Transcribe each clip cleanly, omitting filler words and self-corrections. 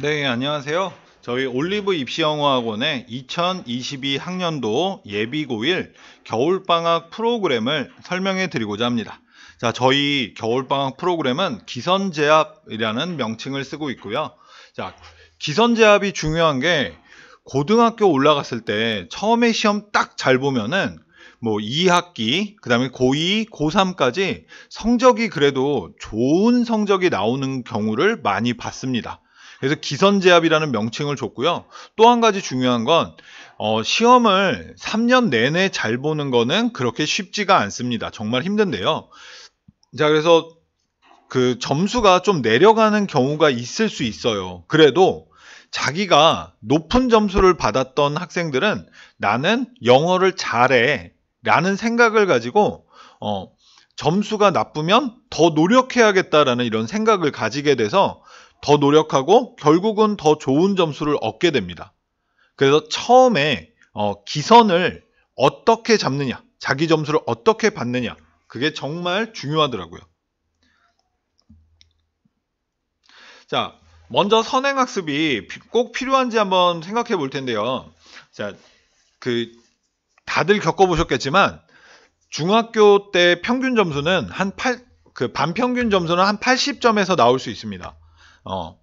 네, 안녕하세요. 저희 올리브 입시영어학원의 2022 학년도 예비고1 겨울방학 프로그램을 설명해 드리고자 합니다. 자, 저희 겨울방학 프로그램은 기선제압이라는 명칭을 쓰고 있고요. 자, 기선제압이 중요한 게 고등학교 올라갔을 때 처음에 시험 딱 잘 보면은 뭐 2학기, 그 다음에 고2, 고3까지 성적이 그래도 좋은 성적이 나오는 경우를 많이 봤습니다. 그래서 기선제압이라는 명칭을 줬고요. 또 한 가지 중요한 건 시험을 3년 내내 잘 보는 거는 그렇게 쉽지가 않습니다. 정말 힘든데요. 자, 그래서 그 점수가 좀 내려가는 경우가 있을 수 있어요. 그래도 자기가 높은 점수를 받았던 학생들은 나는 영어를 잘해 라는 생각을 가지고 점수가 나쁘면 더 노력해야겠다라는 이런 생각을 가지게 돼서 더 노력하고 결국은 더 좋은 점수를 얻게 됩니다. 그래서 처음에 기선을 어떻게 잡느냐, 자기 점수를 어떻게 받느냐, 그게 정말 중요하더라고요. 자, 먼저 선행학습이 꼭 필요한지 한번 생각해 볼 텐데요. 자, 다들 겪어보셨겠지만 중학교 때 평균 점수는 반평균 점수는 한 80점에서 나올 수 있습니다.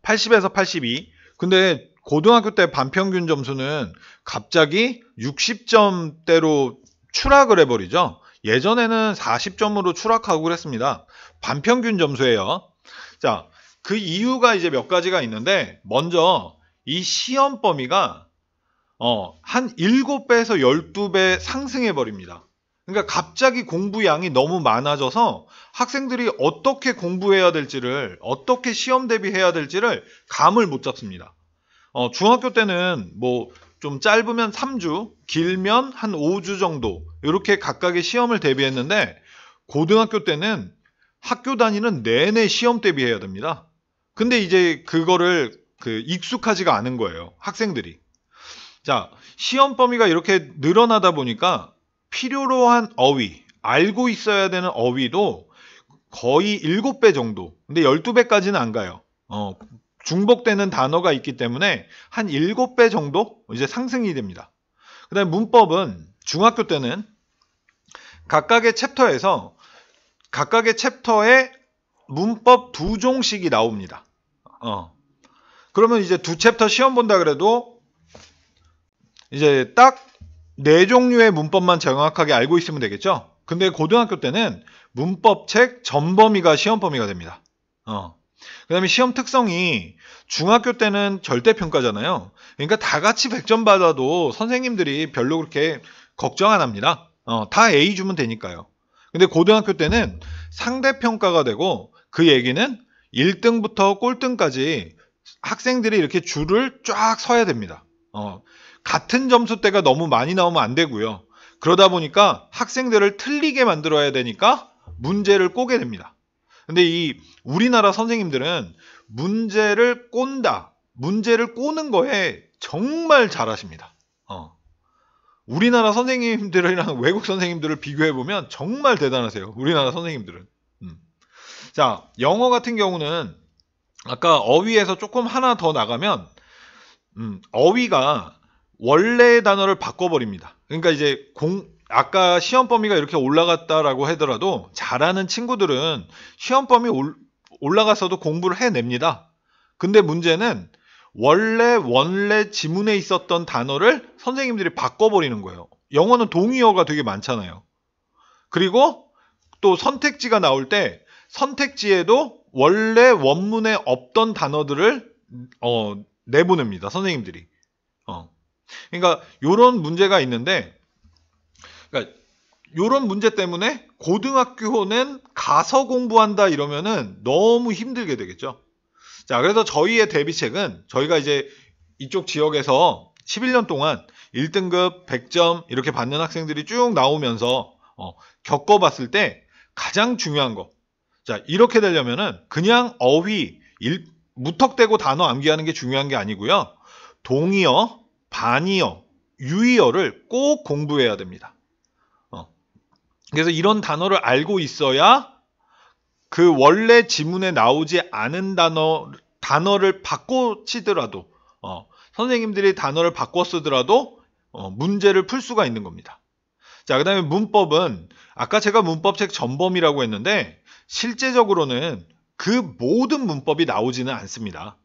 80에서 82. 근데 고등학교 때 반평균 점수는 갑자기 60점대로 추락을 해버리죠. 예전에는 40점으로 추락하고 그랬습니다. 반평균 점수예요. 자, 그 이유가 이제 몇 가지가 있는데, 먼저 이 시험 범위가 한 7배에서 12배 상승해 버립니다. 그러니까 갑자기 공부량이 너무 많아져서 학생들이 어떻게 공부해야 될지를, 어떻게 시험 대비해야 될지를 감을 못 잡습니다. 중학교 때는 뭐 좀 짧으면 3주, 길면 한 5주 정도 이렇게 각각의 시험을 대비했는데, 고등학교 때는 학교 다니는 내내 시험 대비해야 됩니다. 근데 이제 그거를 익숙하지가 않은 거예요, 학생들이. 자, 시험 범위가 이렇게 늘어나다 보니까 필요로 한 어휘, 알고 있어야 되는 어휘도 거의 7배 정도. 근데 12배까지는 안 가요. 중복되는 단어가 있기 때문에 한 7배 정도 이제 상승이 됩니다. 그 다음에 문법은 중학교 때는 각각의 챕터에 문법 2종씩이 나옵니다. 그러면 이제 2챕터 시험 본다 그래도 이제 딱 4종류의 문법만 정확하게 알고 있으면 되겠죠? 근데 고등학교 때는 문법책 전 범위가 시험 범위가 됩니다. 그 다음에 시험 특성이 중학교 때는 절대평가잖아요. 그러니까 다 같이 100점 받아도 선생님들이 별로 그렇게 걱정 안 합니다. 다 A 주면 되니까요. 근데 고등학교 때는 상대평가가 되고, 그 얘기는 1등부터 꼴등까지 학생들이 이렇게 줄을 쫙 서야 됩니다. 같은 점수대가 너무 많이 나오면 안 되고요. 그러다 보니까 학생들을 틀리게 만들어야 되니까 문제를 꼬게 됩니다. 근데 이 우리나라 선생님들은 문제를 꼬는 거에 정말 잘하십니다. 우리나라 선생님들이랑 외국 선생님들을 비교해보면 정말 대단하세요. 우리나라 선생님들은. 자, 영어 같은 경우는 아까 어휘에서 조금 하나 더 나가면 어휘가 원래의 단어를 바꿔버립니다. 그러니까 이제 아까 시험 범위가 이렇게 올라갔다라고 하더라도 잘하는 친구들은 시험 범위 올라가서도 공부를 해냅니다. 근데 문제는 원래 지문에 있었던 단어를 선생님들이 바꿔버리는 거예요. 영어는 동의어가 되게 많잖아요. 그리고 또 선택지가 나올 때 선택지에도 원래 원문에 없던 단어들을 내보냅니다. 선생님들이. 그러니까 이런 문제가 있는데, 그러니까 이런 문제 때문에 고등학교는 가서 공부한다 이러면은 너무 힘들게 되겠죠. 자, 그래서 저희의 대비책은 저희가 이제 이쪽 지역에서 11년 동안 1등급 100점 이렇게 받는 학생들이 쭉 나오면서 겪어봤을 때 가장 중요한 거. 자, 이렇게 되려면은 그냥 어휘, 무턱대고 단어 암기하는 게 중요한 게 아니고요. 동의어, 반의어, 유의어를 꼭 공부해야 됩니다. 그래서 이런 단어를 알고 있어야 그 원래 지문에 나오지 않은 단어를 바꿔 치더라도 선생님들이 단어를 바꿔 쓰더라도 문제를 풀 수가 있는 겁니다. 자, 그 다음에 문법은 아까 제가 문법책 전범이라고 했는데 실제적으로는 그 모든 문법이 나오지는 않습니다.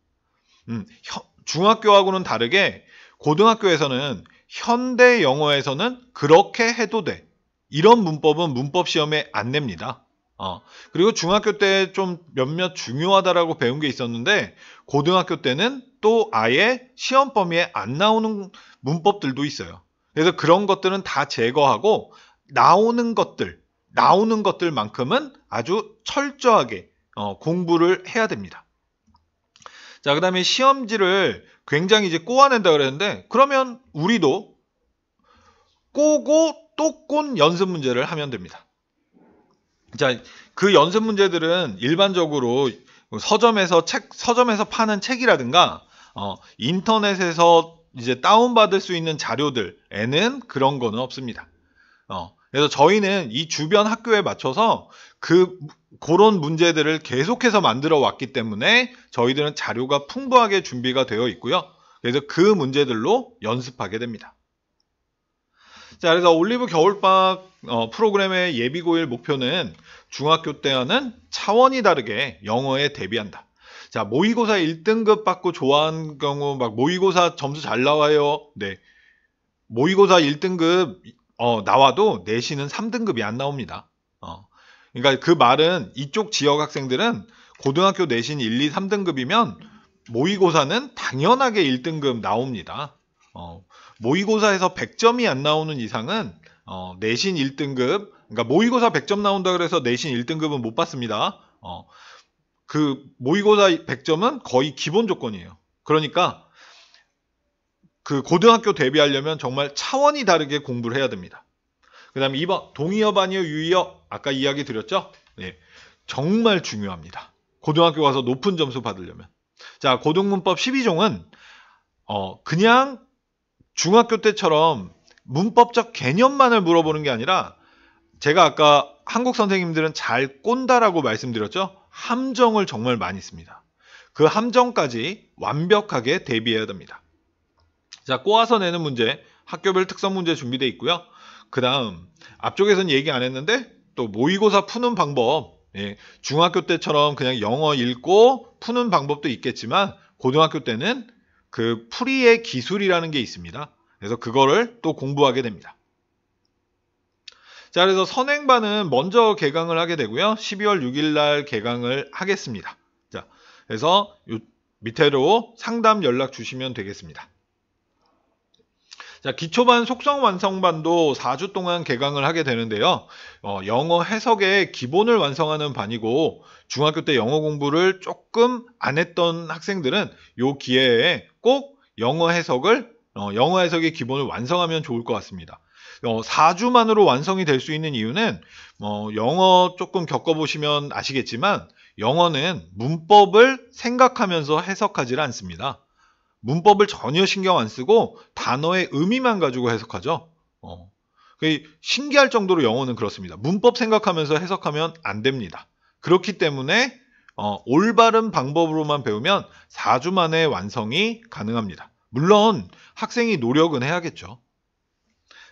중학교하고는 다르게 고등학교에서는 현대 영어에서는 그렇게 해도 돼. 이런 문법은 문법 시험에 안 냅니다. 그리고 중학교 때 좀 몇몇 중요하다라고 배운 게 있었는데 고등학교 때는 또 아예 시험 범위에 안 나오는 문법들도 있어요. 그래서 그런 것들은 다 제거하고 나오는 것들만큼은 아주 철저하게 공부를 해야 됩니다. 자, 그 다음에 시험지를 굉장히 이제 꼬아낸다 그랬는데 그러면 우리도 꼬고 또 꼰 연습 문제를 하면 됩니다. 자, 그 연습 문제들은 일반적으로 서점에서 파는 책이라든가 인터넷에서 이제 다운받을 수 있는 자료들에는 그런 거는 없습니다. 그래서 저희는 이 주변 학교에 맞춰서 그런 문제들을 계속해서 만들어 왔기 때문에 저희들은 자료가 풍부하게 준비가 되어 있고요. 그래서 그 문제들로 연습하게 됩니다. 자, 그래서 올리브 겨울방학 프로그램의 예비고일 목표는 중학교 때와는 차원이 다르게 영어에 대비한다. 자, 모의고사 1등급 받고 좋아하는 경우 막 모의고사 점수 잘 나와요. 네. 모의고사 1등급 나와도 내신은 3등급이 안 나옵니다. 그러니까 그 말은 이쪽 지역 학생들은 고등학교 내신 1, 2, 3등급이면 모의고사는 당연하게 1등급 나옵니다. 모의고사에서 100점이 안 나오는 이상은 내신 1등급, 그러니까 모의고사 100점 나온다 그래서 내신 1등급은 못 받습니다. 그 모의고사 100점은 거의 기본 조건이에요. 그러니까 그 고등학교 대비하려면 정말 차원이 다르게 공부를 해야 됩니다. 그 다음에 2번 동의어, 반의어, 유의어 아까 이야기 드렸죠? 네, 정말 중요합니다. 고등학교 가서 높은 점수 받으려면. 자, 고등문법 12종은 그냥 중학교 때처럼 문법적 개념만을 물어보는 게 아니라 제가 아까 한국 선생님들은 잘 꼰다라고 말씀드렸죠? 함정을 정말 많이 씁니다. 그 함정까지 완벽하게 대비해야 됩니다. 자, 꼬아서 내는 문제, 학교별 특성 문제 준비되어 있고요. 그 다음 앞쪽에서는 얘기 안 했는데 또 모의고사 푸는 방법, 중학교 때처럼 그냥 영어 읽고 푸는 방법도 있겠지만 고등학교 때는 그 풀이의 기술이라는 게 있습니다. 그래서 그거를 또 공부하게 됩니다. 자, 그래서 선행반은 먼저 개강을 하게 되고요. 12월 6일 날 개강을 하겠습니다. 자, 그래서 밑으로 상담 연락 주시면 되겠습니다. 자, 기초반 속성 완성반도 4주 동안 개강을 하게 되는데요. 영어 해석의 기본을 완성하는 반이고 중학교 때 영어 공부를 조금 안 했던 학생들은 이 기회에 꼭 영어 해석의 기본을 완성하면 좋을 것 같습니다. 4주만으로 완성이 될 수 있는 이유는 영어 조금 겪어보시면 아시겠지만 영어는 문법을 생각하면서 해석하지 않습니다. 문법을 전혀 신경 안 쓰고 단어의 의미만 가지고 해석하죠. 신기할 정도로 영어는 그렇습니다. 문법 생각하면서 해석하면 안 됩니다. 그렇기 때문에 올바른 방법으로만 배우면 4주 만에 완성이 가능합니다. 물론 학생이 노력은 해야겠죠.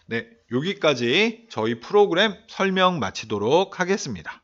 네, 여기까지 저희 프로그램 설명 마치도록 하겠습니다.